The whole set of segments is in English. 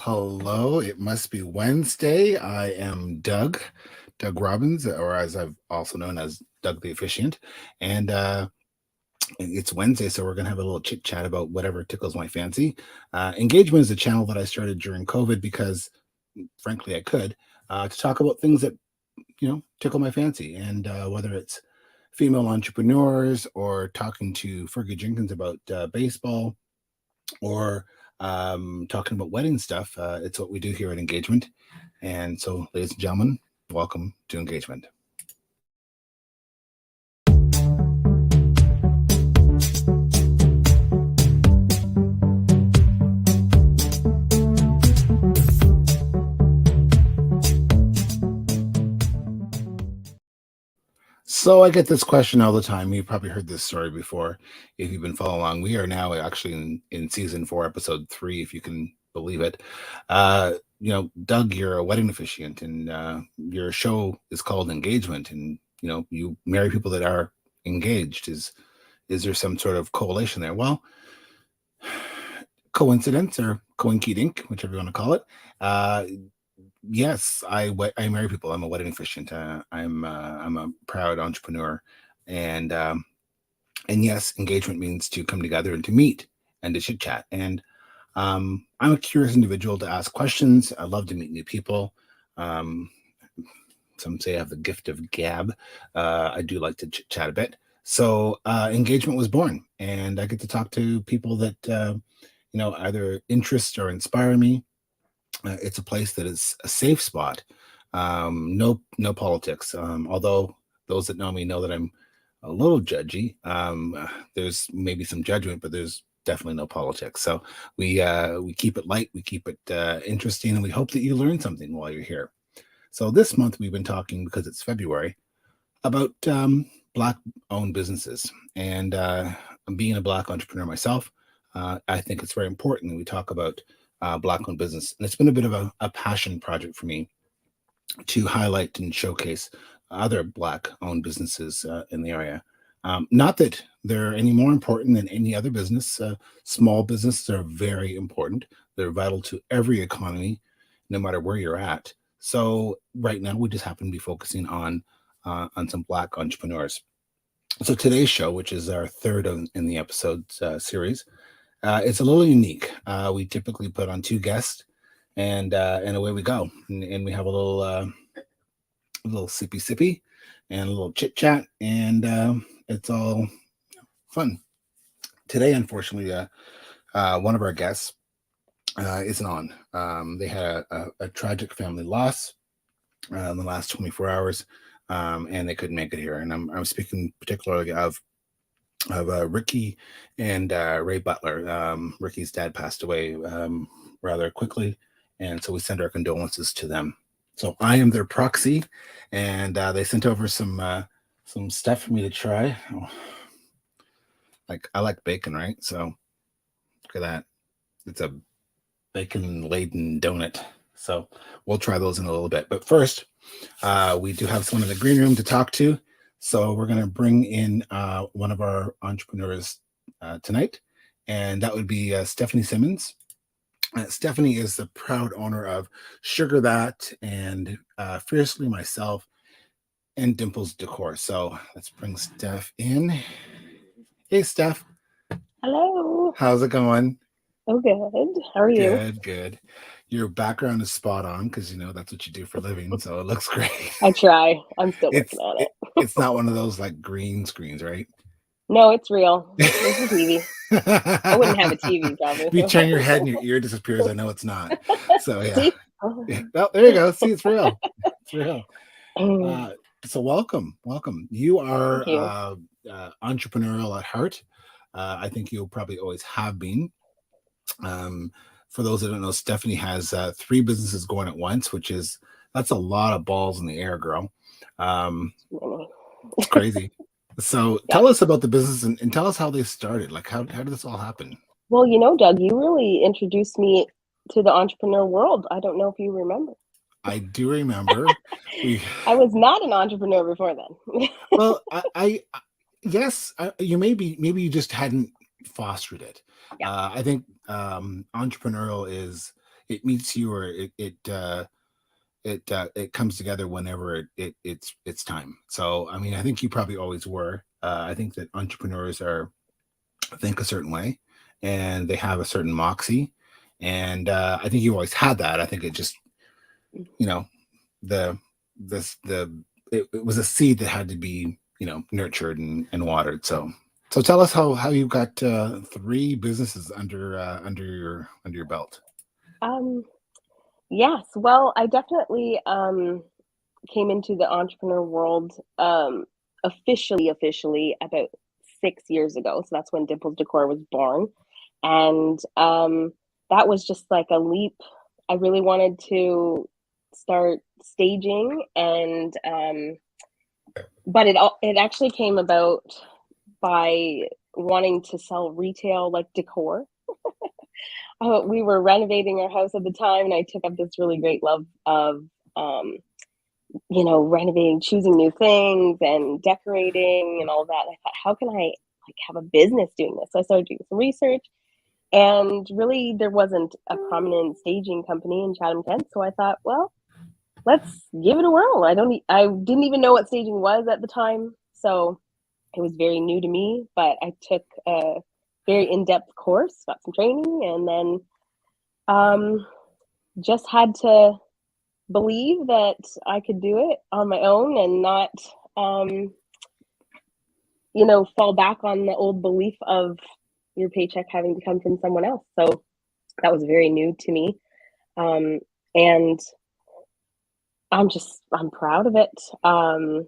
Hello, it must be Wednesday. I am Doug Robbins, or as I've also known as Doug the Officiant. And it's Wednesday, so we're going to have a little chit chat about whatever tickles my fancy. Engagement is a channel that I started during COVID because, frankly, I could, to talk about things that, tickle my fancy. And whether it's female entrepreneurs or talking to Fergie Jenkins about baseball or talking about wedding stuff. It's what we do here at Engagement. And so, ladies and gentlemen, welcome to Engagement. So I get this question all the time. You've probably heard this story before if you've been following along. We are now actually in season 4, episode 3, if you can believe it. Doug, you're a wedding officiant, and your show is called Engagement, and you marry people that are engaged. Is there some sort of correlation there? Well, coincidence or coinkydink, whichever you want to call it. Yes, I marry people. I'm a wedding officiant. I'm a proud entrepreneur, and yes, engagement means to come together and to meet and to chit chat. And I'm a curious individual to ask questions. I love to meet new people. Some say I have the gift of gab. I do like to chit chat a bit. So engagement was born, and I get to talk to people that either interest or inspire me. It's a place that is a safe spot. No politics. Although those that know me know that I'm a little judgy. There's maybe some judgment, but there's definitely no politics. So we keep it light, we keep it interesting, and we hope that you learn something while you're here. So this month we've been talking, because it's February, about Black-owned businesses. And being a Black entrepreneur myself, I think it's very important that we talk about Black-owned business. And it's been a bit of a passion project for me to highlight and showcase other Black-owned businesses in the area. Not that they're any more important than any other business. Small businesses are very important. They're vital to every economy, no matter where you're at. So right now, we just happen to be focusing on some Black entrepreneurs. So today's show, which is our third in the episode series, it's a little unique. We typically put on 2 guests, and away we go. And we have a little sippy and a little chit chat, and it's all fun. Today, unfortunately, one of our guests isn't on. They had a tragic family loss in the last 24 hours, and they couldn't make it here. And I'm speaking particularly of Rikki and Ray Butler. Rikki's dad passed away rather quickly, and so we send our condolences to them. So I am their proxy, and they sent over some stuff for me to try. Oh, I like bacon, right? So look at that. It's a bacon-laden donut. So we'll try those in a little bit. But first, we do have someone in the green room to talk to. So we're going to bring in one of our entrepreneurs tonight, and that would be Stephanie Simmons. Stephanie is the proud owner of Sugar That and Fiercely Myself and Dimples Decor. So let's bring Steph in. Hey, Steph. Hello. How's it going? Oh, good. How are you? Good. Your background is spot on because that's what you do for a living, so it looks great. I try. I'm still working on it. It's not one of those like green screens, right? No, it's real. There's a TV. I wouldn't have a TV probably. If you turn your head and your ear disappears, I know it's not. So yeah. See? Well, there you go. See, it's real. It's real. So welcome. You are entrepreneurial at heart. I think you probably always have been. For those that don't know, Stephanie has 3 businesses going at once, that's a lot of balls in the air, girl. It's crazy. So tell us about the business and tell us how they started. Like, how did this all happen? Well, Doug, you really introduced me to the entrepreneur world. I don't know if you remember. I do remember. I was not an entrepreneur before then. Well, yes, maybe you just hadn't fostered it. Yeah. I think entrepreneurial is it meets you, or it comes together whenever it's time. So I mean, I think you probably always were. I think that entrepreneurs are think a certain way, and they have a certain moxie, and I think you always had that. I think it just, you know, the the it was a seed that had to be, nurtured and watered. So tell us how you got three businesses under your belt. Um, yes, well, I definitely came into the entrepreneur world officially about 6 years ago. So that's when Dimples Decor was born. And that was just like a leap. I really wanted to start staging, and but it actually came about by wanting to sell retail like decor. We were renovating our house at the time, and I took up this really great love of um, renovating, choosing new things and decorating and all that. And I thought, how can I like have a business doing this? So I started doing some research, and really there wasn't a prominent staging company in Chatham, Kent. So I thought, well, let's give it a whirl. I didn't even know what staging was at the time. So it was very new to me, but I took a very in-depth course, got some training, and then just had to believe that I could do it on my own and not, fall back on the old belief of your paycheck having to come from someone else. So that was very new to me. And I'm proud of it.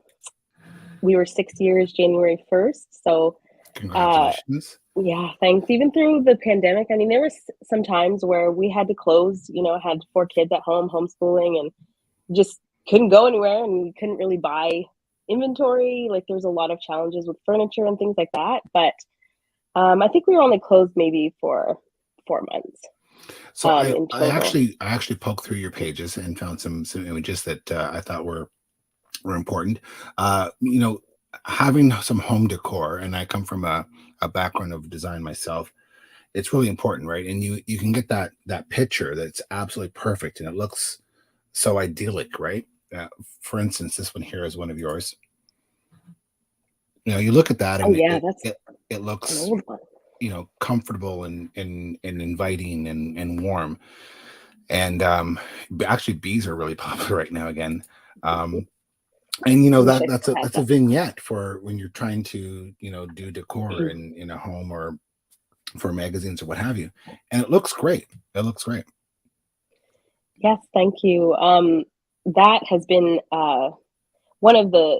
We were 6 years, January 1st. So, Congratulations. yeah, thanks. Even through the pandemic, I mean, there was some times where we had to close, I had 4 kids at home, homeschooling, and just couldn't go anywhere, and we couldn't really buy inventory. Like there was a lot of challenges with furniture and things like that. But I think we were only closed maybe for 4 months So I, in I total. actually I actually poked through your pages and found some images that I thought were important. Having some home decor, and I come from a background of design myself. It's really important, right? And you can get that picture that's absolutely perfect, and it looks so idyllic, right? Uh, for instance, this one here is one of yours. You look at that, Oh and yeah, it that's it, it an looks, old one. comfortable and inviting and warm. And actually, bees are really popular right now again. Um, and Wish that I that's still a had that's a that. vignette for when you're trying to do decor in a home, or for magazines or what have you, and it looks great. It looks great. Yes, thank you. That has been one of the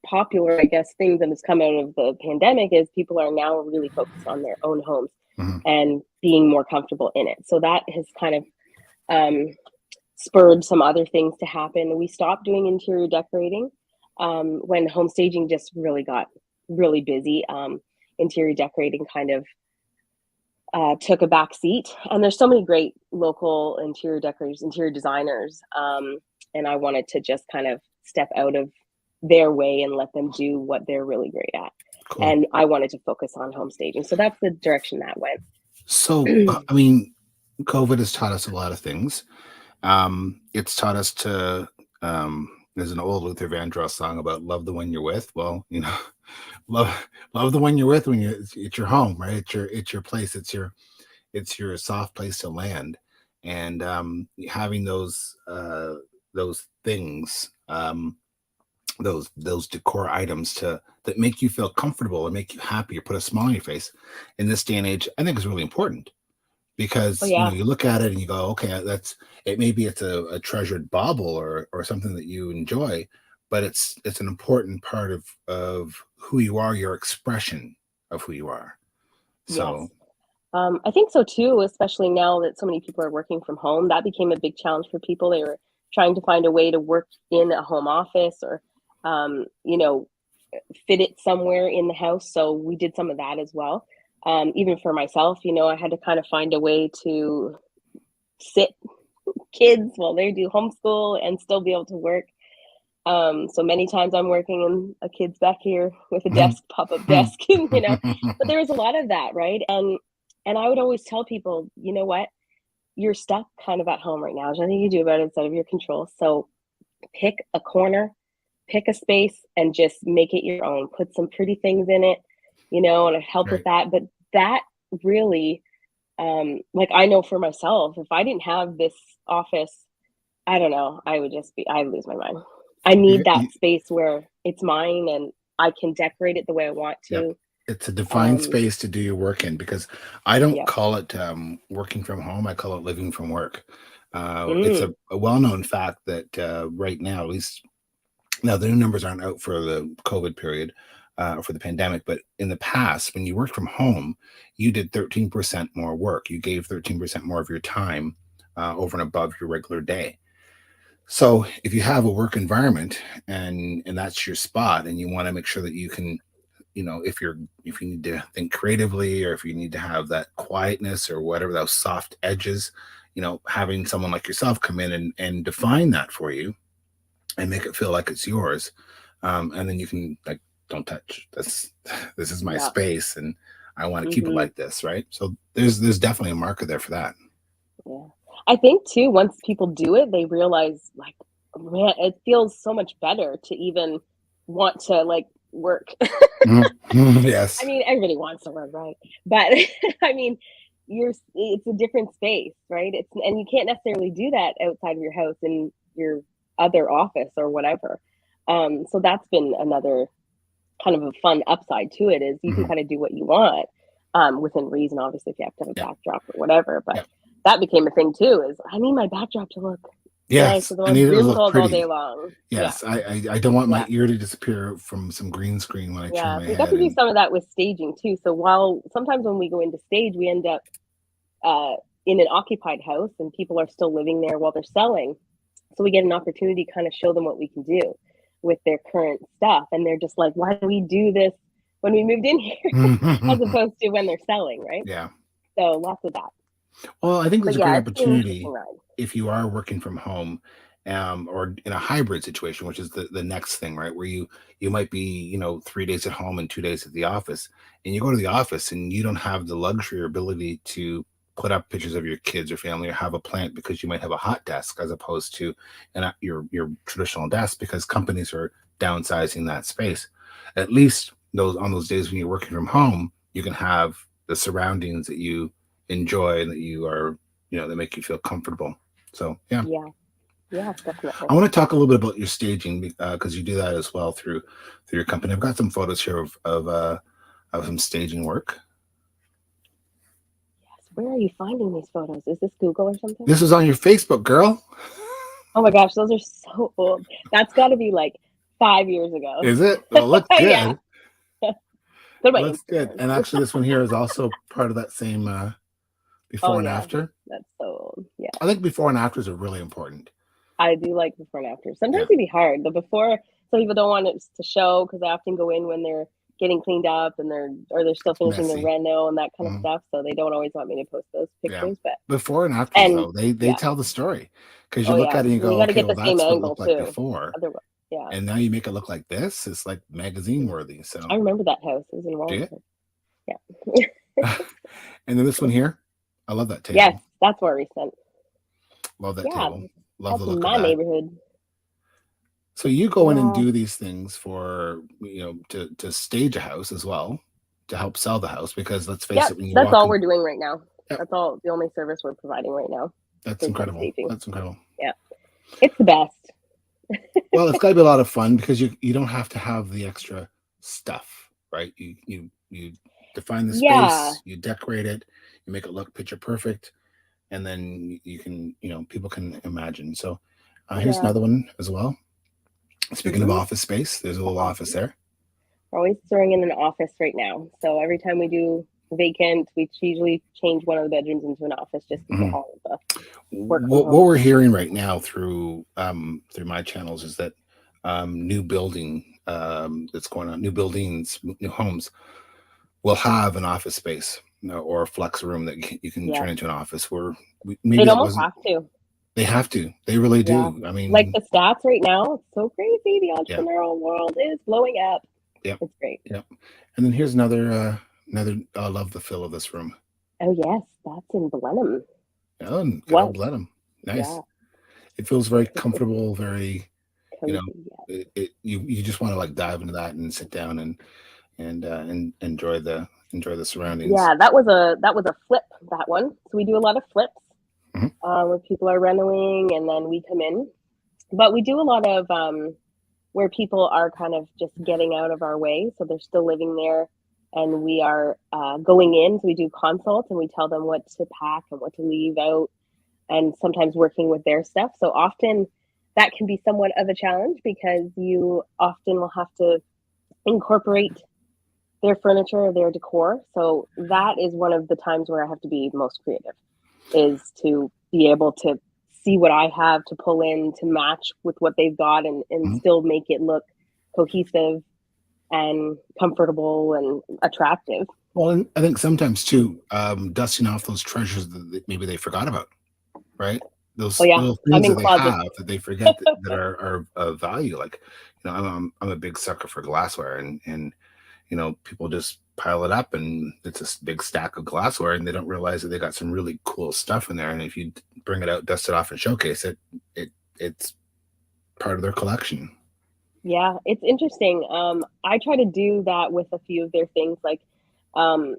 popular, I guess, things that has come out of the pandemic is people are now really focused on their own homes Mhm. and being more comfortable in it. So that has kind of um, spurred some other things to happen. We stopped doing interior decorating when home staging just really got really busy. Interior decorating kind of took a back seat, and there's so many great local interior decorators, interior designers, and I wanted to just kind of step out of their way and let them do what they're really great at. Cool. And I wanted to focus on home staging, so that's the direction that went. So, I mean, COVID has taught us a lot of things. It's taught us to. There's an old Luther Vandross song about love the one you're with. Well, love the one you're with when it's your home, right? It's your place. It's your soft place to land, and having those things, those decor items that make you feel comfortable and make you happy or put a smile on your face in this day and age, I think is really important, Oh because yeah, you look at it and you go, okay, that's it. Maybe it's a treasured bauble, or something that you enjoy, but it's an important part of who you are, your expression of who you are. yes. So I think so too, especially now that so many people are working from home. That became a big challenge for people. They were trying to find a way to work in a home office or, um, you know, fit it somewhere in the house. So we did some of that as well. Even for myself, I had to kind of find a way to sit kids while they do homeschool and still be able to work. So many times I'm working and a kid's back here with a desk, pop-up desk, but there was a lot of that, right? And I would always tell people, you know what? you're stuck kind of at home right now. There's nothing you can do about it outside of your control. So pick a corner, pick a space, and just make it your own. Put some pretty things in it, and help with Right. that. But that really, like, I know for myself, if I didn't have this office, I don't know, I'd lose my mind. I need that space where it's mine and I can decorate it the way I want Yep. to. It's a defined space to do your work in, because I don't Yeah. call it working from home. I call it living from work. It's Mm, a well-known fact that right now, at least now, the new numbers aren't out for the COVID period or for the pandemic, but in the past, when you worked from home, you did 13% more work. You gave 13% more of your time over and above your regular day. So if you have a work environment and that's your spot, and you want to make sure that you can, if you need to think creatively, or if you need to have that quietness or whatever, those soft edges, having someone like yourself come in and define that for you and make it feel like it's yours. And then you can, like, don't touch this. This is my yeah. space, and I want to keep it Hmm. like this, right? So there's definitely a marker there for that. Yeah. I think too, once people do it, they realize, like, man, it feels so much better to even want to, like, work. I Yes. mean, everybody wants to work, right? But I mean, it's a different space, right? And you can't necessarily do that outside of your house in your other office or whatever. So that's been another kind of a fun upside to it, is you can Mhm. kind of do what you want, within reason, obviously, if you have to have a Yeah. backdrop or whatever. But Yeah. that became a thing too, is I need my backdrop to look nice, Yes. I otherwise need it to Zoom look calls all day pretty. long. Yeah, Yes. I don't want my yeah, ear to disappear from some green screen when I turn yeah. my We got head. to do And some of that with staging too. So while sometimes when we go into stage, we end up uh, in an occupied house and people are still living there while they're selling. So we get an opportunity to kind of show them what we can do with their current stuff. And they're just like, why do we do this when we moved in here as opposed to when they're selling, right? yeah. So lots of that. Well, I think But there's a great yeah, it's been an interesting opportunity ride. if you are working from home, or in a hybrid situation, which is the next thing, right? Where you might be, 3 days at home and 2 days at the office, and you go to the office and you don't have the luxury or ability to put up pictures of your kids or family, or have a plant, because you might have a hot desk as opposed to your traditional desk, because companies are downsizing that space. At least those days when you're working from home, you can have the surroundings that you enjoy and that you are, that make you feel comfortable. So yeah, Yeah, yeah, definitely. I want to talk a little bit about your staging, because you do that as well through your company. I've got some photos here of some staging work. Yes. Where are you finding these photos? Is this Google or something? This was on your Facebook, girl. Oh my gosh, those are so old. That's got to be like 5 years ago. Is it? Well, it looks Yeah. good. Go to It my looks good. Instagram. And actually, this one here is also part of that same Oh before and yeah, after. that's so old. Yeah. I think before and afters are really important. I do like before and after. Sometimes Yeah, it can be hard. The before, some people don't want it to show because they often go in when they're getting cleaned up and they're still it's finishing their messy. reno and that kind of Mhm. stuff. So they don't always want me to post those Yeah. pictures. But Before and afters, and though, they yeah, tell the story, because you oh look yeah, at it and you and you go, got to okay, get well, the same that's what it angle looked like too. before. Otherwise, yeah. And now you make it look like this. It's like magazine worthy. I So remember that house. It was in do you? Wallingford. Yeah. And then this one here, I love that Yes, table. that's more recent. Love that Yeah, table. Love the that's in look of my that. neighborhood. So you go in and Yeah. do these things for, to stage a house as well, to help sell the house, because let's face Yep, it, when you that's walk all in, we're doing right now. yep, That's all, the only service we're providing right now that's is the incredible. staging. That's incredible. Yeah, it's the best. Well, it's got to be a lot of fun, because you don't have to have the extra stuff, right? You define the Yeah, space, you decorate it, you make it look picture perfect, and then you can, people can imagine. So here's yeah. another one as well. Speaking of Hmm. office space, there's a The little office office. there. We're always throwing in an office right now. So every time we do vacant, we usually change one of the bedrooms into an office just to fit Mhm. all of the work from What home. we're hearing right now through my channels is that new building that's going on, new buildings, new homes will have an office space, or a flex room that you can Yeah, turn into an office. Where maybe they'd that almost wasn't. have to. They have to. They really Yeah, do. I like mean, the stats right now, it's so crazy. The yeah, entrepreneurial world is blowing up. yep, It's great. yep. And then here's another. I love the feel of this room. Oh yes, that's in Blenheim. Oh, God Was. bless him. Nice. Yeah. It feels very comfortable, very, you know, Cozy. Yeah. you just want to like dive into that and sit down and enjoy the surroundings. Yeah, that was a flip, that one. So we do a lot of flips Mhm. where people are renovating and then we come in. But we do a lot of where people are kind of just getting out of our way. So they're still living there and we are going in. So we do consults and we tell them what to pack and what to leave out and sometimes working with their stuff. So often that can be somewhat of a challenge because you often will have to incorporate their furniture or their decor. So that is one of the times where I have to be most creative, is to be able to see what I have to pull in to match with what they've got and Mhm. still make it look cohesive and comfortable and attractive. Well, and I think sometimes too, dusting off those treasures maybe they forgot about, right? Oh Those yeah, little I'm things in that they closets. have that they forget that are of value. Like, I'm a big sucker for glassware, and people just pile it up, and it's a big stack of glassware, and they don't realize that they got some really cool stuff in there. And if you bring it out, dust it off, and showcase it, it's part of their collection. Yeah, it's interesting. I try to do that with a few of their things, like um,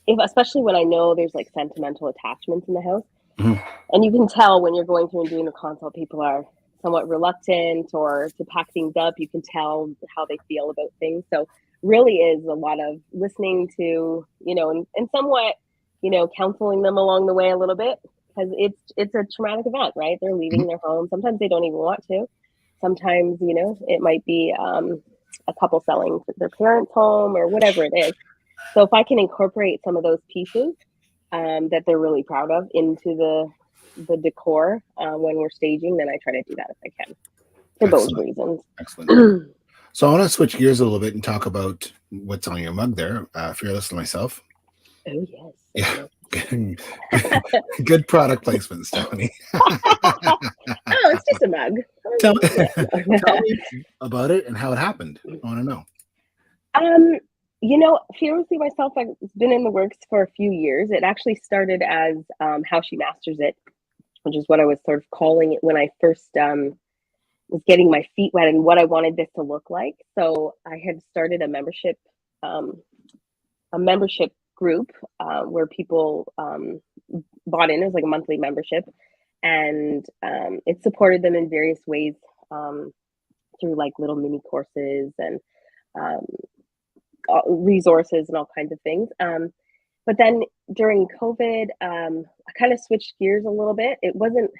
if especially when I know there's like sentimental attachments in the house. Mhm. And you can tell when you're going through and doing a consult, people are somewhat reluctant or to pack things up. You can tell how they feel about things. So really is a lot of listening to, and somewhat, counseling them along the way a little bit because it's a traumatic event, right? They're Mhm. leaving their home. Sometimes they don't even want to. Sometimes, it might be a couple selling their parents' home or whatever it is. So if I can incorporate some of those pieces that they're really proud of into the decor when we're staging, then I try to do that if I can for those Excellent, reasons. excellent. Oh So I want to switch gears a little bit and talk about what's on your mug there, Fearlessly Myself. yes, Yeah. okay. Good product placement, Stephanie. Oh, it's just a mug. tell, Yeah, tell no. me about it and how it happened. I want to know. um, Fearlessly Myself, I've been in the works for a few years. It actually started as How She Masters It, which is what I was sort of calling it when I first was getting my feet wet and what I wanted this to look like. So I had started um, a membership group where people bought in. It was like a monthly membership, and it supported them in various ways um, through like little mini courses and um, resources and all kinds of things. But then during COVID, I kind of switched gears a little bit. It wasn't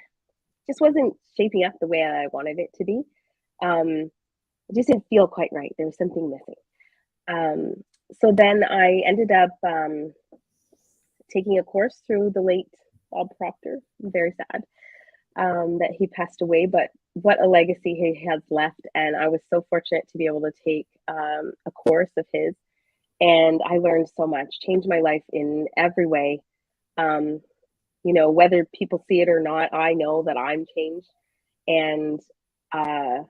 shaping up the way I wanted it to be. It just didn't feel quite right. There was something missing. Um, so then I ended up taking a course through the late Bob Proctor. I'm very sad that he passed away, but what a legacy he has left. And I was so fortunate to be able to take a course of his. And I learned so much, changed my life in every way. Um, whether people see it or not, I know that I'm changed. And uh,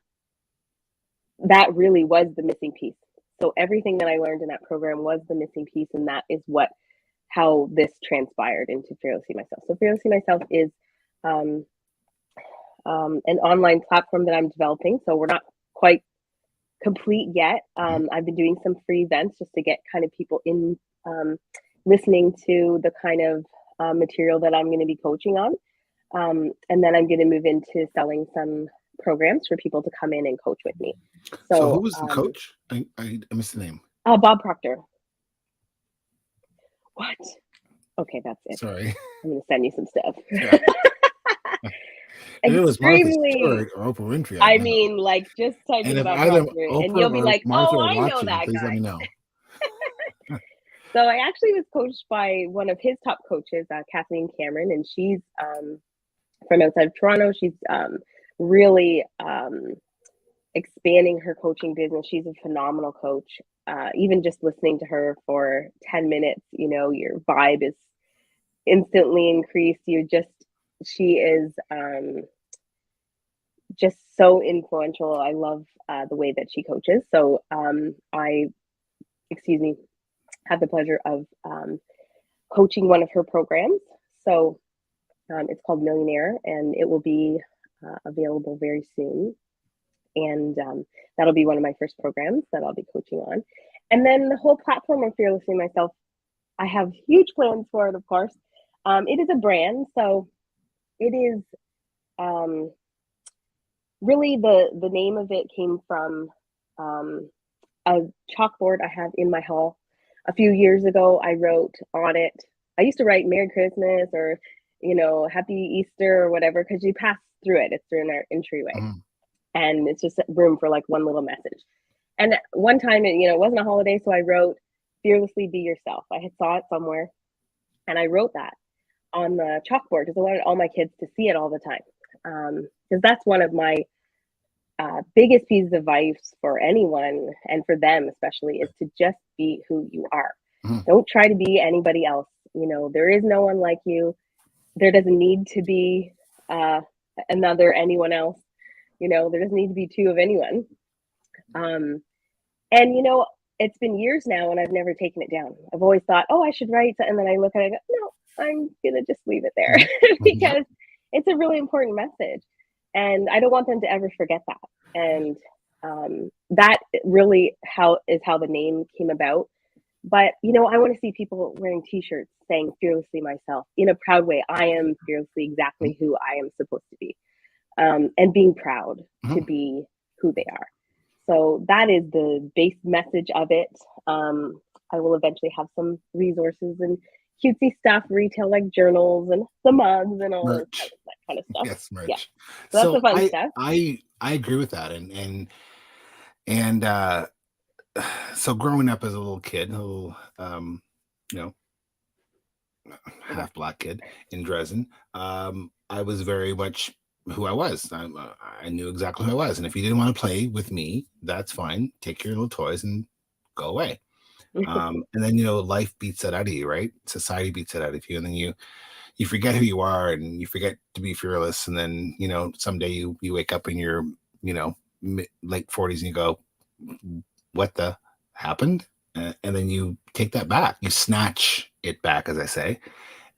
that really was the missing piece. So everything that I learned in that program was the missing piece. And that is how this transpired into Fearlessly Myself. So Fearlessly Myself is um, an online platform that I'm developing. So we're not quite complete yet. Mhm. I've been doing some free events just to get kind of people in listening to the kind of material that I'm going to be coaching on. And then I'm going to move into selling some programs for people to come in and coach with me. So who So, was the coach? I missed the name. Bob Proctor. What? Okay, that's it. Sorry. I'm going to send you some stuff. Yeah. If it was Martha Extremely. Stewart or Oprah Winfrey, I'd I know. mean, like, just type And in if Bob either Proctor and Oprah you'll be or like, Martha oh, are I know watching, that please let me guy. know. So I actually was coached by one of his top coaches, Kathleen Cameron, and she's from outside of Toronto. She's really expanding her coaching business. She's a phenomenal coach. Even just listening to her for 10 minutes, your vibe is instantly increased. She is just so influential. I love the way that she coaches. So excuse me, had the pleasure of coaching one of her programs. So It's called Millionaire, and it will be available very soon. And that'll be one of my first programs that I'll be coaching on. And then the whole platform of Fearlessly Myself, I have huge plans for it, of course. It is a brand, so it is really the name of it came from a chalkboard I have in my hall. A few years ago, I wrote on it. I used to write "Merry Christmas" or "Happy Easter" or whatever, because you pass through it. It's through our entryway, and it's just room for like one little message. And one time, it wasn't a holiday, so I wrote "Fearlessly Be Yourself." I had saw it somewhere, and I wrote that on the chalkboard because I wanted all my kids to see it all the time. Because that's one of my biggest pieces of advice for anyone, and for them especially, is to just be who you are. Don't try to be anybody else. There is no one like you. There doesn't need to be another anyone else. There doesn't need to be two of anyone. And it's been years now and I've never taken it down. I've always thought, oh, I should write, and then I look at it and go, no, I'm gonna just leave it there because it's a really important message, and I don't want them to ever forget that. And that really how the name came about. But I want to see people wearing T-shirts saying "Fearlessly Myself" in a proud way. I am fearlessly exactly who I am supposed to be, and being proud to be who they are. So that is the base message of it. I will eventually have some resources and cutesy stuff, retail like journals and the mugs and all that kind of stuff. Yes, merch. Yeah, so that's the fun stuff. I agree with that, and so growing up as a little kid, a little half black kid in Dresden, I was very much who I was. I knew exactly who I was, and if you didn't want to play with me, that's fine. Take your little toys and go away. And then life beats that out of you, right? Society beats it out of you, and then you forget who you are, and you forget to be fearless. And then someday you wake up in your late 40s and you go, what the happened? And then you take that back, you snatch it back, as I say,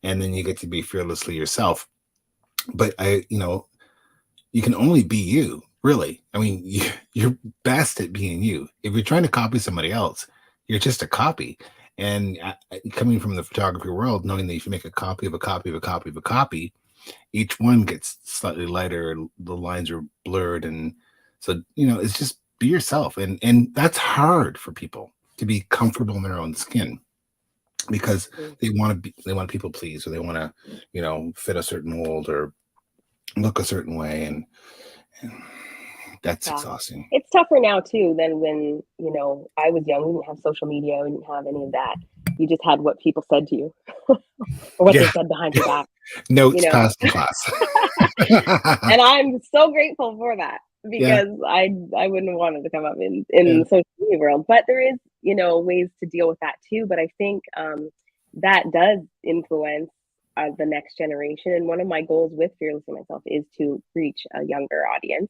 and then you get to be fearlessly yourself. But you can only be you, really. I mean, you're best at being you. If you're trying to copy somebody else, you're just a copy. And coming from the photography world, knowing that if you make a copy of a copy of a copy of a copy, each one gets slightly lighter, the lines are blurred, and so it's just be yourself. And that's hard for people, to be comfortable in their own skin, because they want to people please, or they want to fit a certain mold or look a certain way, and that's exhausting. It's tougher now too than when I was young. We didn't have social media, we didn't have any of that. You just had what people said to you or what they said behind your back. Notes passed in class. And I'm so grateful for that, because I wouldn't have wanted to come up in the social media world. But there is ways to deal with that too. But I think that does influence the next generation. And one of my goals with Fearlessly Myself is to reach a younger audience.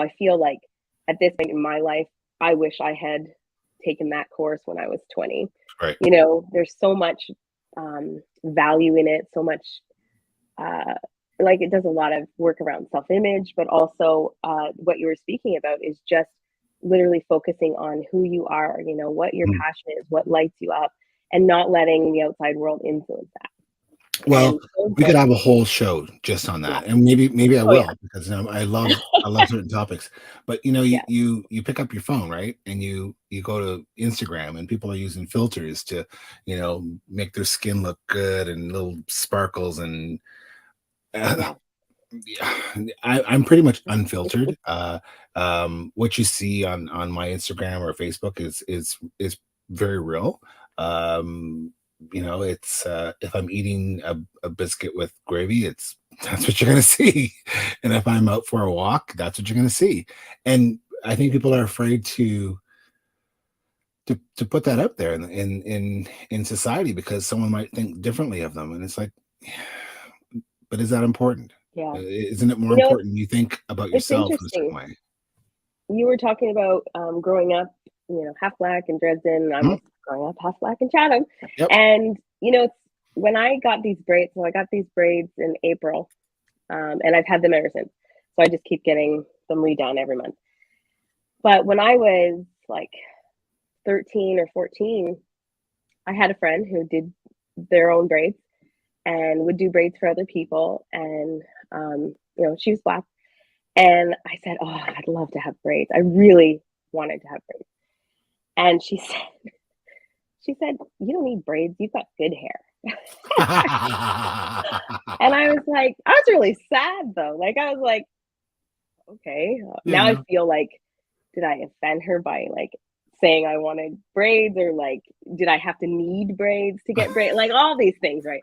I feel like at this point in my life, I wish I had taken that course when I was 20. Right. There's so much value in it, so much like it does a lot of work around self-image, but also what you were speaking about is just literally focusing on who you are, what your passion is, what lights you up, and not letting the outside world influence that. Well, we could have a whole show just on that, and maybe I will, because I love certain topics. But you pick up your phone, right, and you go to Instagram, and people are using filters to make their skin look good and little sparkles, and I'm pretty much unfiltered. What you see on my Instagram or Facebook is very real. It's if I'm eating a biscuit with gravy, that's what you're gonna see. And if I'm out for a walk, that's what you're gonna see. And I think people are afraid to put that up there in society, because someone might think differently of them. And it's like, but is that important? Yeah. Isn't it more important you think about yourself in a certain way? You were talking about growing up, half black in Dresden. I'm growing up half black in Chatham. Yep. And when I got these braids, so I got these braids in April, and I've had them ever since. So I just keep getting them redone every month. But when I was like 13 or 14, I had a friend who did their own braids and would do braids for other people. And, she was Black. And I said, oh, I'd love to have braids. I really wanted to have braids. And she said, you don't need braids. You've got good hair. And I was like, I was really sad though. Like, I was like, okay. Yeah, Now I no. feel like, did I offend her by like saying I wanted braids, or like, did I have to need braids to get braids? Like all these things, right?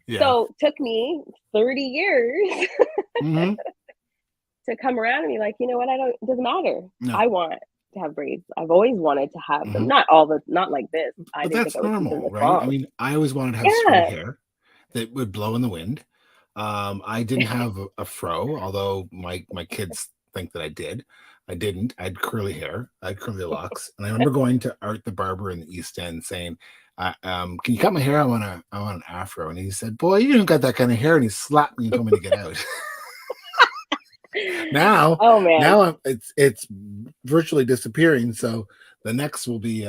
Yeah. So took me 30 years Hmm. to come around and be like, you know what? It doesn't matter. No. I want to have braids. I've always wanted to have them. Hmm. Not like this. I But didn't think that's I was normal, completely right? I wrong. mean, I always wanted to have straight Yeah. hair that would blow in the wind. I didn't have a fro, although my kids think that I did. I didn't. I had curly hair. I had curly locks, and I remember going to Art the barber in the East End saying, "Can you cut my hair? I want an afro." And he said, "Boy, you don't got that kind of hair." And he slapped me and told me to get out. now, Oh man. it's virtually disappearing. So the next will be,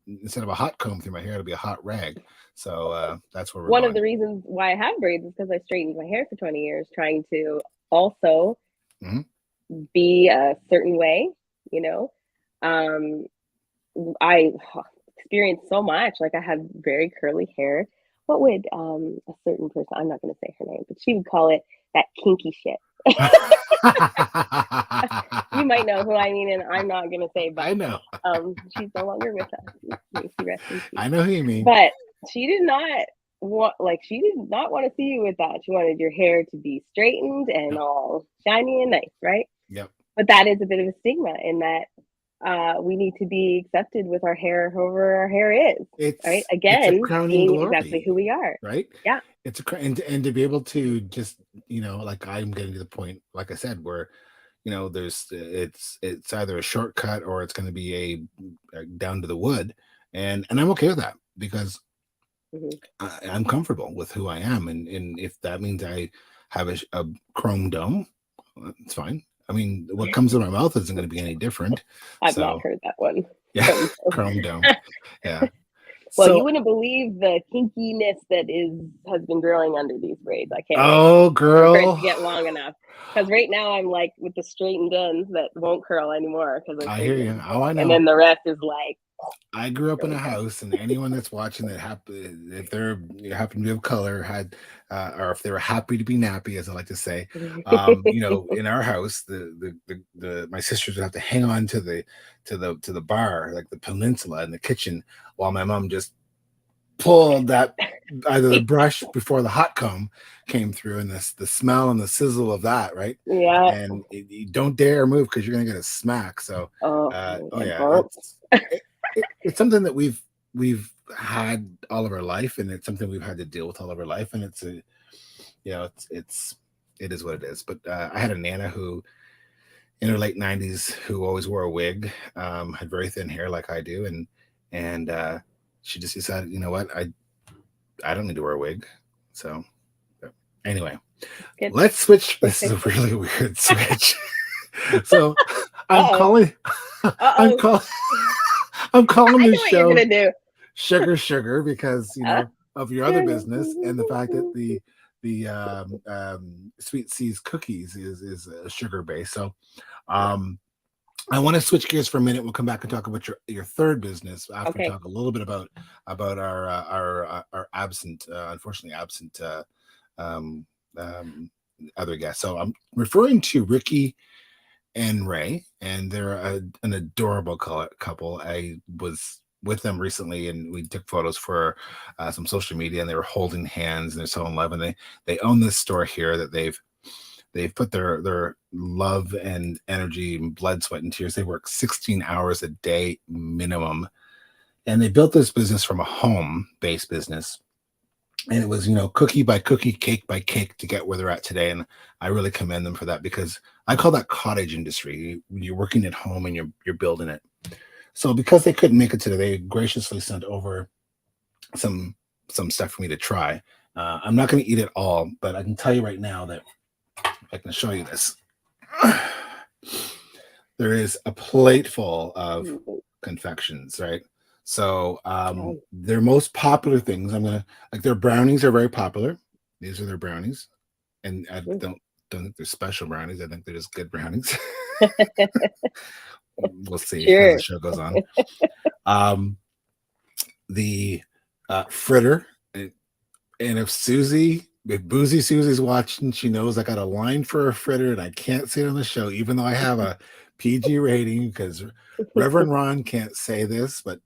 instead of a hot comb through my hair, it'll be a hot rag. So that's where we're One of going. the reasons why I have braids is because I straightened my hair for 20 years, trying to also Mhm. be a certain way, you know. Um, I experienced so much. Like I had very curly hair. What would a certain person, I'm not going to say her name, but she would call it that kinky shit. You might know who I mean, and I'm not going to say, but I know. she's no longer with us. May she rest in peace. I know who you mean. But she did not she did not want to see you with that. She wanted your hair to be straightened and Yep. all shiny and nice, right? Yep. But that is a bit of a stigma in that we need to be accepted with our hair, however our hair is, right? It's a Again, crowning being exactly glory, who we are. right? Yeah. It's and to be able to just, like I'm getting to the point, like I said, where there's it's either a shortcut or it's going to be a down to the wood, and I'm okay with that because Hmm. I'm comfortable with who I am, and if that means I have a chrome dome, it's fine. I mean, what comes in my mouth isn't going to be any different. I've not So heard that one. yeah, chrome dome. Yeah. Well, you So, wouldn't believe the kinkiness that has been growing under these braids. I can't wait oh, for it to girl, get long enough. Because right now I'm like with the straightened ends that won't curl anymore because I I hear straightened you. them. Oh, I And know. then the rest is like I grew up in really a fun. house, and anyone that's watching that happen, if they're happen to be of color, had, or if they were happy to be nappy, as I like to say, in our house, the my sisters would have to hang on to the bar, like the peninsula in the kitchen, while my mom just pulled that either the brush before the hot comb came through, and the smell and the sizzle of that, right? Yeah. And you don't dare move because you're gonna get a smack. So, Oh, I'm oh gonna get yeah, burnt. it's something that we've had all of our life, and it's something we've had to deal with all of our life, and it is what it is. But I had a nana who in her late 90s who always wore a wig, had very thin hair like I do, and she just decided, you know what, I don't need to wear a wig. So anyway, Good. let's switch. This is a really weird switch. So I'm Uh-oh. calling I'm Uh-oh. calling I'm calling I know this what you're show gonna do. Sugar because Uh, of your other business, and the fact that the Sweet Seas cookies is a sugar base. So yeah. um I want to switch gears for a minute. We'll come back and talk about your third business after we Okay. talk a little bit about our absent, unfortunately absent, um, um, other guests. So I'm referring to Rikki and Ray, and they're an adorable couple. I was with them recently, and we took photos for some social media, and they were holding hands, and they're so in love. And they own this store here that they've put their love and energy and blood, sweat, and tears. They work 16 hours a day minimum, and they built this business from a home-based business. And it was, cookie by cookie, cake by cake to get where they're at today. And I really commend them for that because I call that cottage industry. You're working at home and you're building it. So because they couldn't make it today, they graciously sent over some some stuff for me to try. I'm not going to eat it all, but I can tell you right now that I can show you this. There is a plate full of confections, right? So their most popular things, like their brownies are very popular. These are their brownies, and I don't think they're special brownies. I think they're just good brownies. We'll see as the show goes on. The fritter, and if Boozy Susie's watching, she knows I got a line for a fritter and I can't say it on the show, even though I have a PG rating, because Reverend Ron can't say this, but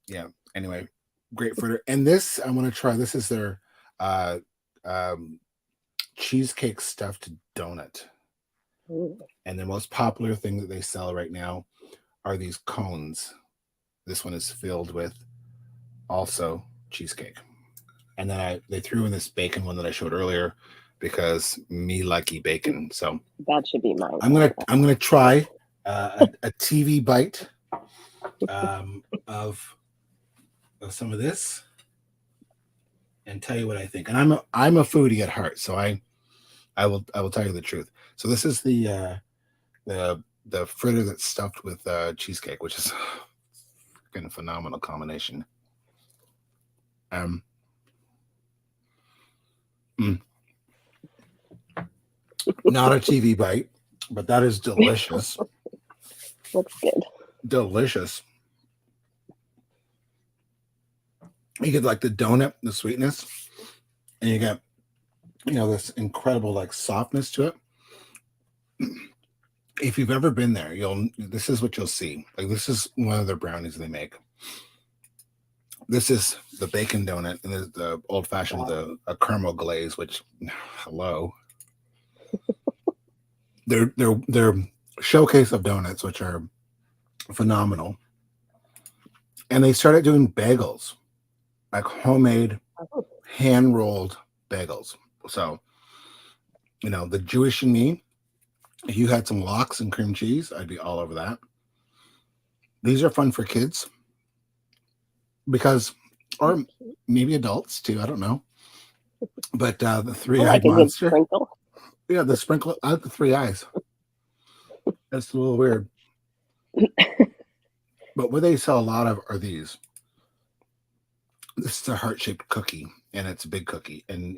yeah, anyway, great fritter. And this I want to try. This is their cheesecake stuffed donut. And the most popular thing that they sell right now are these cones. This one is filled with also cheesecake. And then they threw in this bacon one that I showed earlier, because me likey bacon. So that should be mine. I'm gonna try a TV bite of some of this and tell you what I think. And I'm a foodie at heart, so I will tell you the truth. So this is the fritter that's stuffed with cheesecake, which is a phenomenal combination. Not a TV bite, but that is delicious. Looks good. Delicious. You get like the donut, the sweetness, and you get, this incredible like softness to it. If you've ever been there, this is what you'll see. Like, this is one of their brownies they make. This is the bacon donut, and the old fashioned with a caramel glaze, which, hello. Their showcase of donuts, which are phenomenal. And they started doing bagels, like homemade, hand rolled bagels. So, the Jewish in me, if you had some lox and cream cheese, I'd be all over that. These are fun for kids, or maybe adults too. I don't know. But the three-eyed monster. Sprinkle. Yeah, the sprinkle. I have the three eyes. That's a little weird. But what they sell a lot of are these. This is a heart-shaped cookie, and it's a big cookie. And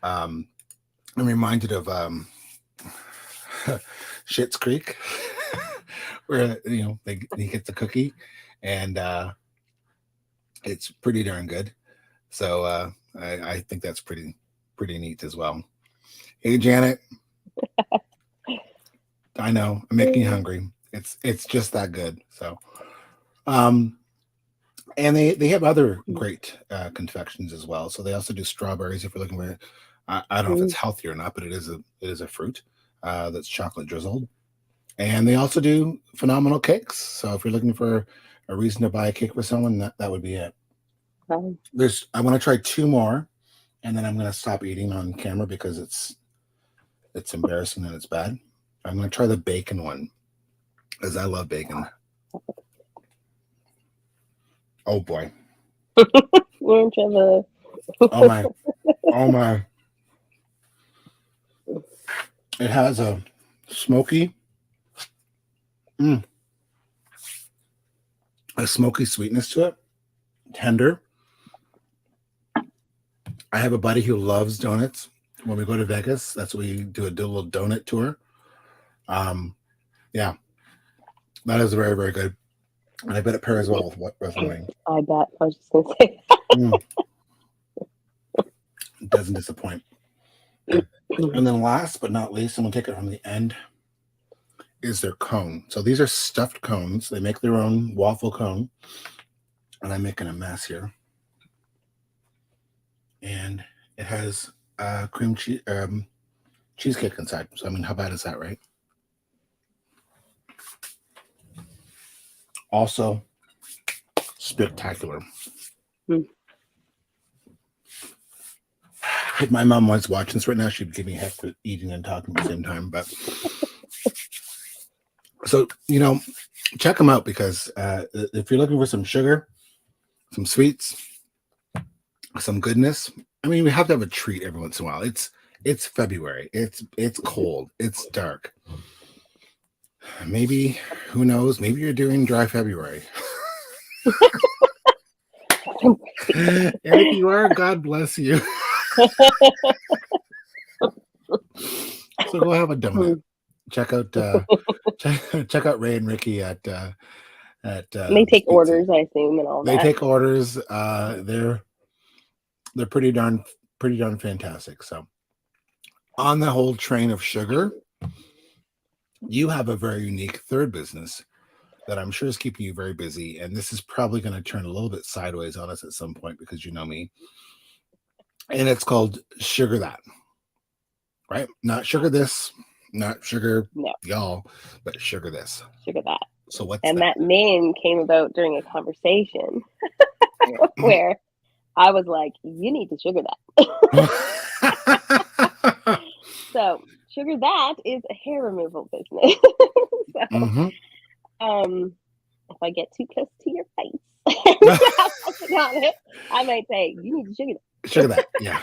I'm reminded of Schitt's Creek, where he gets the cookie, and it's pretty darn good. So I think that's pretty neat as well. Hey, Janet. I know I'm making you hungry. It's just that good. So, and they have other great confections as well. So they also do strawberries. If you're looking for, I don't know if it's healthy or not, but it is a fruit that's chocolate drizzled. And they also do phenomenal cakes. So if you're looking for a reason to buy a cake for someone, that would be it. I want to try two more, and then I'm going to stop eating on camera because it's embarrassing and it's bad. I'm going to try the bacon one, because I love bacon. Oh boy. Oh my. It has a smoky, a smoky sweetness to it. Tender. I have a buddy who loves donuts. When we go to Vegas, that's what we do, a little donut tour. Yeah, that is very, very good. And I bet it pairs well with wine. I bet. I was just going to say It doesn't disappoint. And then last but not least, I'm going to take it from the end, is their cone. So these are stuffed cones. They make their own waffle cone. And I'm making a mess here. And it has cream cheesecake inside. So, how bad is that, right? Also, spectacular. If my mom was watching this right now, she'd give me heck for eating and talking at the same time. But so, check them out, because if you're looking for some sugar some sweets, some goodness. I mean, we have to have a treat every once in a while. It's February. It's cold. It's dark. Maybe, who knows? Maybe you're doing dry February. And if you are, God bless you. So go have a donut. Check out check out Ray and Rikki at they take orders, I assume, and all that. They take orders. They're pretty darn fantastic. So on the whole train of sugar, you have a very unique third business that I'm sure is keeping you very busy. And this is probably going to turn a little bit sideways on us at some point because you know me. And it's called Sugar That. Right? Not sugar this, not sugar y'all, but sugar this. Sugar that. So what's and that name came about during a conversation where I was like, you need to sugar that. So Sugar That is a hair removal business. So, if I get too close to your face I might say, you need to sugar that. Sugar that, yeah.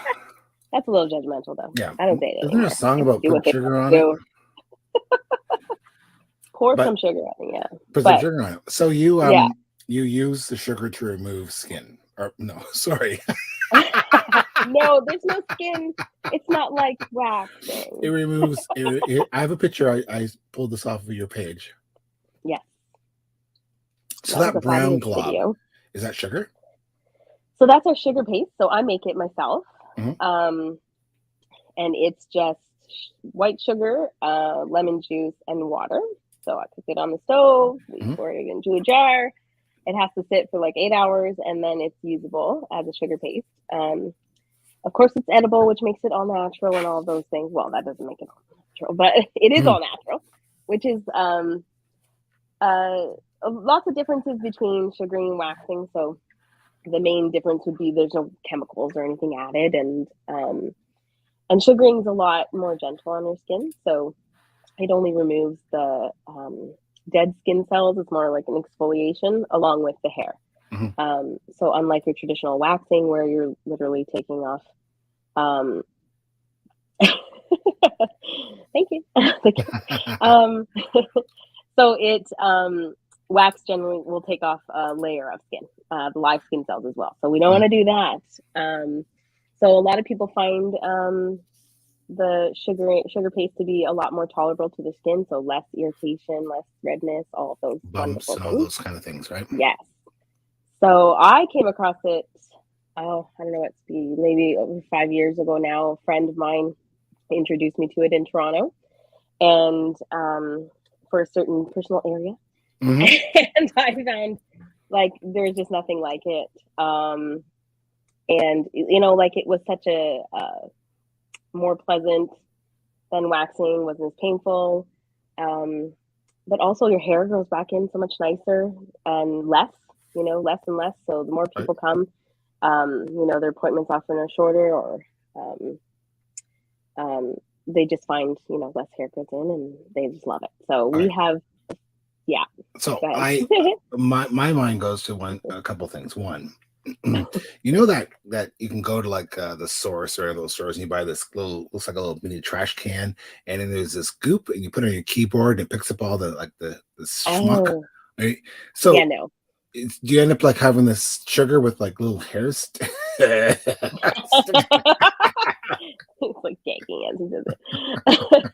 That's a little judgmental, though. Yeah. I don't say it Isn't anymore. there a song about putting sugar on it? Pour some sugar on it, yeah. Put some sugar on it. So you you use the sugar to remove skin. Or no, sorry. No, there's no skin. It's not like waxing. It removes. I have a picture. I pulled this off of your page. Yes. So that brown glob, is that sugar? So that's our sugar paste. So I make it myself. And it's just white sugar, lemon juice, and water. So I cook it on the stove. We pour it into a jar. It has to sit for like 8 hours, and then it's usable as a sugar paste. Of course, it's edible, which makes it all natural and all of those things. Well, that doesn't make it all natural, but it is all natural, which is lots of differences between sugaring and waxing. So the main difference would be there's no chemicals or anything added, and sugaring is a lot more gentle on your skin. So it only removes the dead skin cells. It's more like an exfoliation along with the hair. So unlike your traditional waxing where you're literally taking off thank you. So it wax generally will take off a layer of skin, the live skin cells as well. So we don't want to do that. So a lot of people find the sugar paste to be a lot more tolerable to the skin, so less irritation, less redness, all of those bumps, all those kind of things, right? Yes. So I came across it, I don't know, it's maybe over 5 years ago now. A friend of mine introduced me to it in Toronto, and for a certain personal area. And I found like there's just nothing like it. And you know, like it was such a more pleasant than waxing, wasn't as painful. But also your hair grows back in so much nicer and less and less. So the more people come, their appointments often are shorter, or they just find, less hair grows in and they just love it. So we have, yeah. So my mind goes to a couple things. One, you know that you can go to like the Source or those stores and you buy this looks like a little mini trash can, and then there's this goop and you put it on your keyboard and it picks up all the schmuck. Right? So yeah, no. Do you end up like having this sugar with like little hairs? It's like gagging as he does it.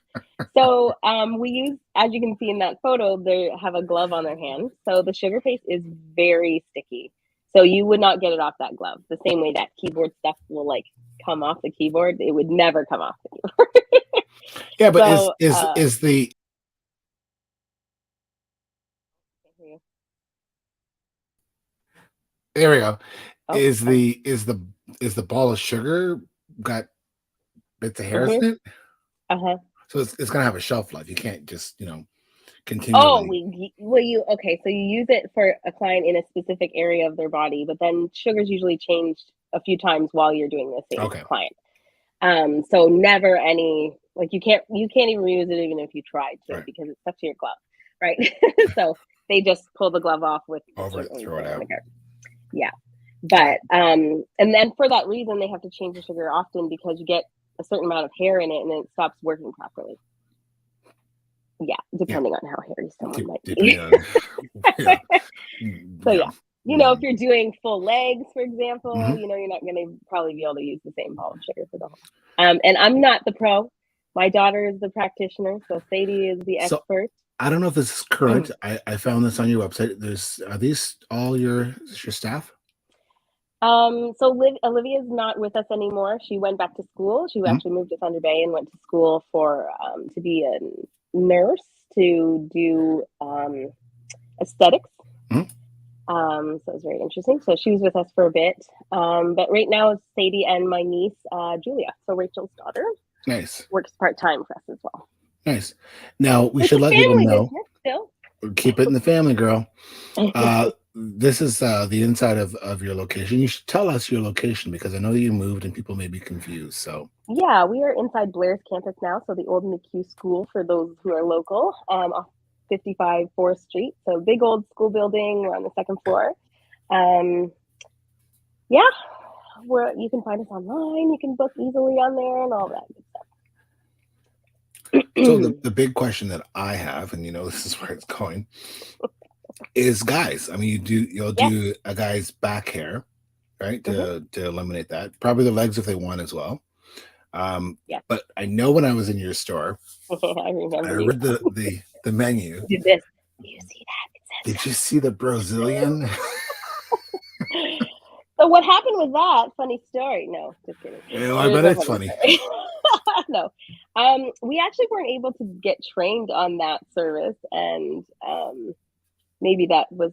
So we use, as you can see in that photo, they have a glove on their hand. So the sugar paste is very sticky. So you would not get it off that glove. The same way that keyboard stuff will like come off the keyboard, it would never come off the keyboard. Yeah, but so, is the there we go. Is the ball of sugar got bits of hairs in it? So it's gonna have a shelf life. You can't just continually. So you use it for a client in a specific area of their body, but then sugar's usually changed a few times while you're doing the same client. So never any, like you can't even reuse it even if you tried to, because it's stuck to your glove, right? So they just pull the glove off with over it, throw it out. Yeah. But and then for that reason, they have to change the sugar often because you get a certain amount of hair in it and it stops working properly. Yeah, depending on how hairy someone might be. So yeah, if you're doing full legs, for example, you're not going to probably be able to use the same ball of sugar for the whole. And I'm not the pro. My daughter is the practitioner, so Sadie is the expert. I don't know if this is current. I found this on your website. Are these all your staff? So Olivia's not with us anymore. She went back to school. She actually moved to Thunder Bay and went to school for to be a nurse to do aesthetics. So it was very interesting. So she was with us for a bit. But right now it's Sadie and my niece, Julia. So Rachel's daughter. Nice. Works part-time for us as well. Nice. Now we should let people know. Still. Keep it in the family, girl. This is the inside of your location. You should tell us your location because I know you moved and people may be confused. So yeah, we are inside Blair's campus now. So the old McHugh School for those who are local, off 55 4th Street. So big old school building. We're on the second floor. Yeah, you can find us online. You can book easily on there and all that good stuff. So the big question that I have, and this is where it's going, is guys. I mean, you'll do a guy's back hair, right? To eliminate that. Probably the legs if they want as well. But I know when I was in your store, I read the menu. Did this? Did you see that? Did you see the Brazilian? So what happened with that? Funny story. No, just kidding. I bet it's funny. No, we actually weren't able to get trained on that service, and maybe that was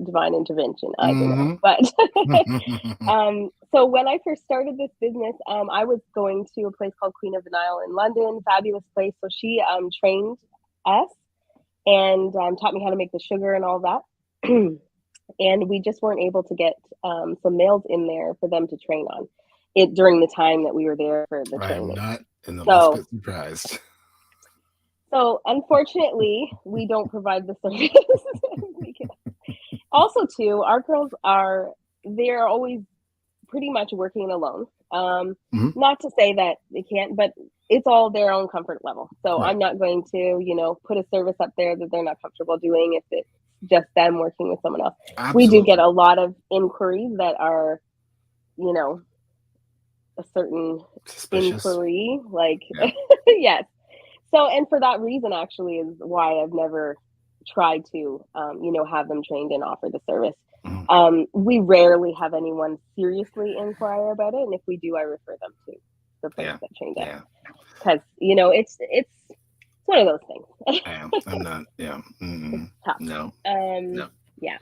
divine intervention. I don't know, but so when I first started this business, I was going to a place called Queen of the Nile in London, fabulous place. So she trained us and taught me how to make the sugar and all that. And we just weren't able to get some males in there for them to train on it during the time that we were there for the training. I'm not in the least bit surprised. So unfortunately, we don't provide the service. Also, too, our girls they're always pretty much working alone. Not to say that they can't, but it's all their own comfort level. So I'm not going to, put a service up there that they're not comfortable doing if it's just them working with someone else. Absolutely. We do get a lot of inquiries that are, a certain suspicious inquiry, yes. So, and for that reason, actually, is why I've never tried to, have them trained and offer the service. We rarely have anyone seriously inquire about it, and if we do, I refer them to the place that trained us. Because it's one of those things. I'm not. Yeah. No. No. Yeah.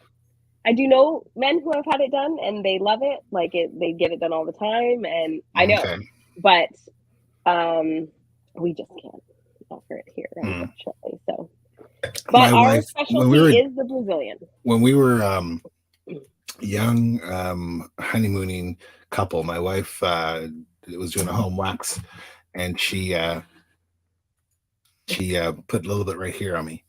I do know men who have had it done and they love it. They get it done all the time, and I know, but we just can't offer it here, unfortunately. So, but our specialty is the Brazilian. When we were young, honeymooning couple, my wife was doing a home wax, and she put a little bit right here on me,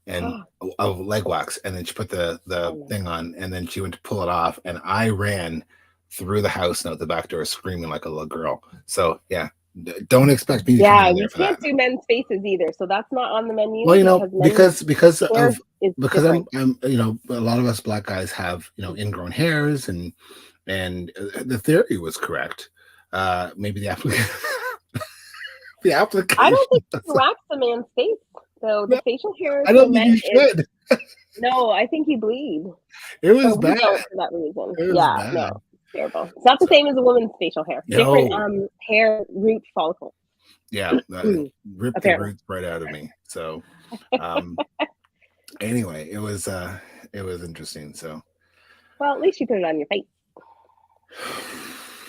and of leg wax, and then she put the thing on, and then she went to pull it off, and I ran through the house and out the back door screaming like a little girl. So yeah, don't expect me to come in there for that. You can't do men's faces either, so that's not on the menu. Well, because I'm a lot of us black guys have ingrown hairs, and the theory was correct. Maybe the application. The application. I don't think you can wax a man's face. So the facial hair. I don't think you should. No, I think you bleed. It was bad for that reason. Bad. No, terrible. It's not the same as a woman's facial hair. No. Different hair root follicle. Yeah, ripped the roots right out of me. So, anyway, it was interesting. So, well, at least you put it on your face.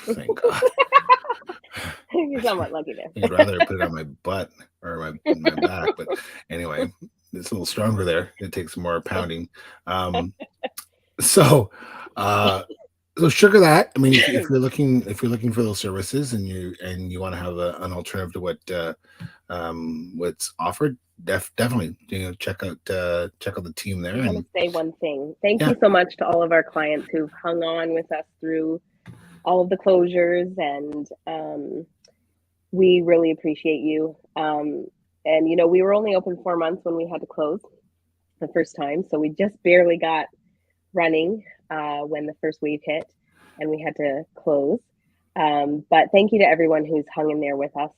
Thank God. You're somewhat lucky there. I'd rather put it on my butt or my back, but anyway, it's a little stronger there. It takes more pounding. So sugar that. I mean, if you're looking for those services and you want to have an alternative to what's offered, definitely, check out the team there. I want And to say one thing. Thank yeah, you so much to all of our clients who've hung on with us through all of the closures, and we really appreciate you. And we were only open 4 months when we had to close the first time, so we just barely got running when the first wave hit, and we had to close. But thank you to everyone who's hung in there with us.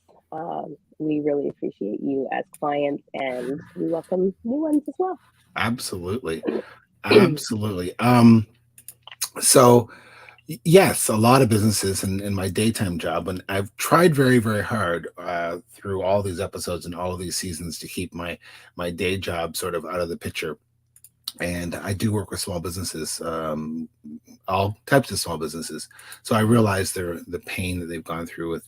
We really appreciate you as clients, and we welcome new ones as well. absolutely, absolutely. So yes, a lot of businesses in my daytime job, and I've tried very, very hard through all these episodes and all of these seasons to keep my day job sort of out of the picture. And I do work with small businesses, all types of small businesses. So I realize the pain that they've gone through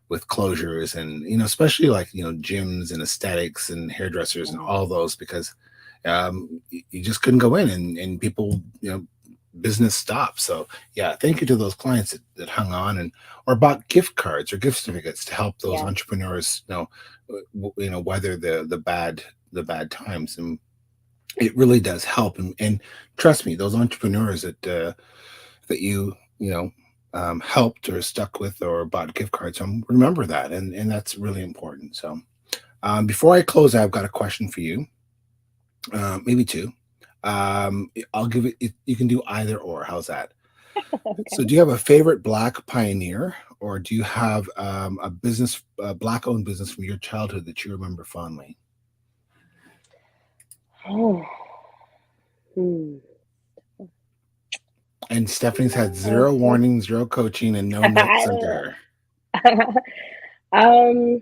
with closures, and especially like gyms and aesthetics and hairdressers and Yeah. all those, because you just couldn't go in, and people business stopped. So yeah, thank you to those clients that hung on and or bought gift cards or gift certificates to help those Yeah. entrepreneurs weather the bad times. And it really does help. And trust me, those entrepreneurs that helped or stuck with or bought gift cards, remember that, and that's really important. So before I close, I've got a question for you, maybe two. I'll give it. You can do either or. How's that? So, Okay. do you have a favorite Black pioneer, or do you have a Black-owned business from your childhood that you remember fondly? Oh. Hmm. And Stephanie's had Oh, zero so warning, zero coaching, and no notes I sent to don't her. know. um,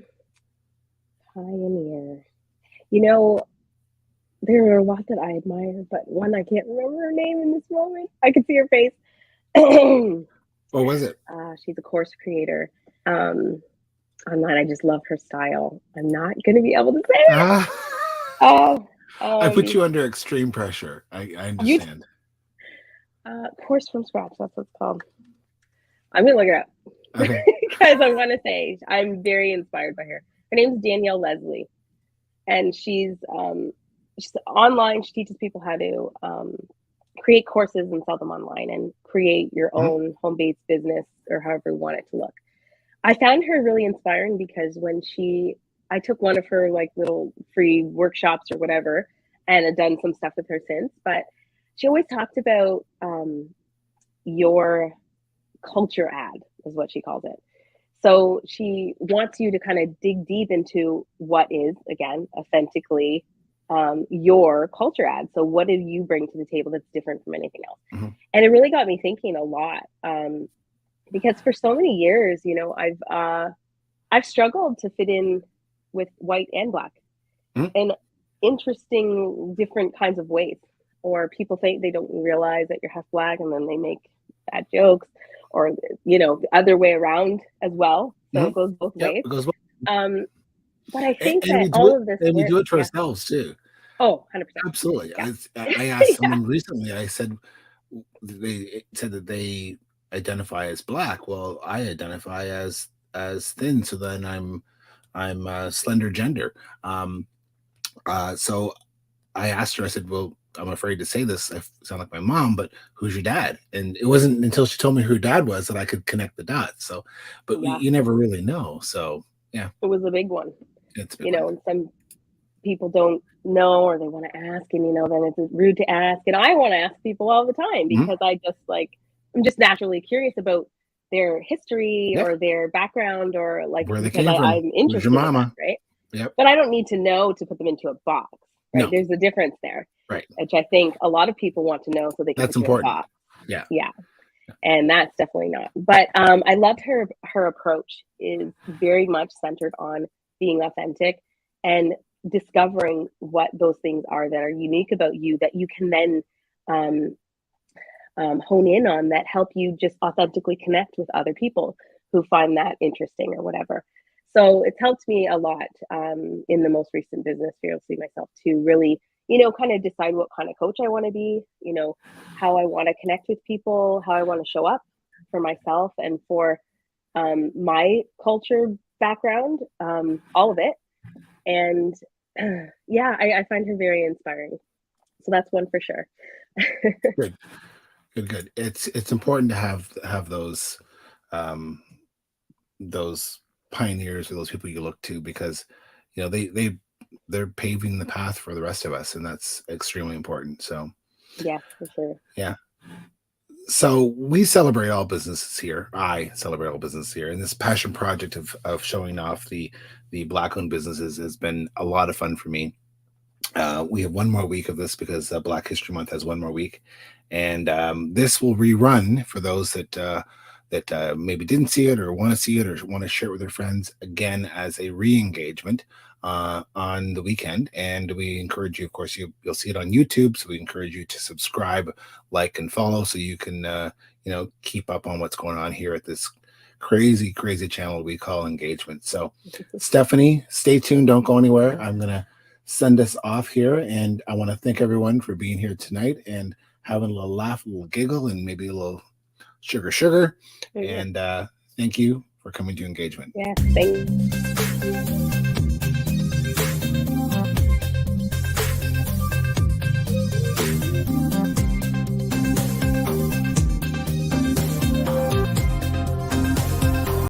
Pioneer. You know, there are a lot that I admire, but one I can't remember her name in this moment. I can see her face. What was it? She's a course creator. Um, Online, I just love her style. I'm not going to be able to say it. Ah, Oh, I put um, you under extreme pressure. I you understand. course from scratch. That's what it's called. I'm gonna look it up Okay. because I want to say I'm very inspired by her. Her name's Danielle Leslie, and she's online. She teaches people how to create courses and sell them online, and create your Mhm. own home-based business, or however you want it to look. I found her really inspiring because I took one of her like little free workshops or whatever, and I've done some stuff with her since. But she always talked about your culture ad, is what she calls it. So she wants you to kind of dig deep into what is, again, authentically your culture ad. So what do you bring to the table that's different from anything else? Mhm. And it really got me thinking a lot, because for so many years, I've struggled to fit in with white and black Mhm. in interesting different kinds of ways. Or people think they don't realize that you're half black, and then they make bad jokes, or the other way around as well. So it Mhm. goes both Yep, ways. it goes well. Um, but I And, think and that we do all it, of this and we work, do it to yeah. ourselves too. Oh, 100%. Absolutely. Yeah. I asked Yeah. someone recently. I said they said that they identify as black. Well, I identify as thin, so then I'm slender gender. Um, so I asked her. I said, "Well, I'm afraid to say this. I sound like my mom, but who's your dad?" And it wasn't until she told me who her dad was that I could connect the dots. So, but Yeah, you never really know. So, yeah, it was a big one. it's a big one. And some people don't know, or they want to ask, and then it's rude to ask, and I want to ask people all the time Mhm. because I'm just naturally curious about their history Yeah, or their background, or like, where they because came from. I'm Who's your interested in that, mama? right? Yep. But I don't need to know to put them into a box, right? No. There's a difference there, Right. which I think a lot of people want to know so they can That's put you in a important. box. Yeah. Yeah, and that's definitely not. But I loved her approach is very much centered on being authentic and discovering what those things are that are unique about you, that you can then um, hone in on, that help you just authentically connect with other people who find that interesting or whatever. So it's helped me a lot in the most recent business, Fearlessly Myself, to really, kind of decide what kind of coach I want to be, how I want to connect with people, how I want to show up for myself and for my culture background, all of it. And Yeah, I find her very inspiring. So that's one for sure. Good, good, good. It's important to have um, those pioneers or those people you look to, because they're paving the path for the rest of us, and that's extremely important. So Yeah, for sure. yeah. So we celebrate all businesses here. I celebrate all businesses here, and this passion project of showing off the black owned businesses has been a lot of fun for me. We have one more week of this because Black History Month has one more week, and this will rerun for those that maybe didn't see it or want to see it or want to share it with their friends again as a re-engagement on the weekend. And we encourage you, of course, you'll see it on YouTube, so we encourage you to subscribe, like, and follow, so you can keep up on what's going on here at this crazy channel we call Engagement. So, Stephanie, stay tuned. Don't go anywhere. I'm gonna send us off here. And I want to thank everyone for being here tonight and having a little laugh, a little giggle, and maybe a little sugar. Yeah. And thank you for coming to Engagement. Yeah, thanks.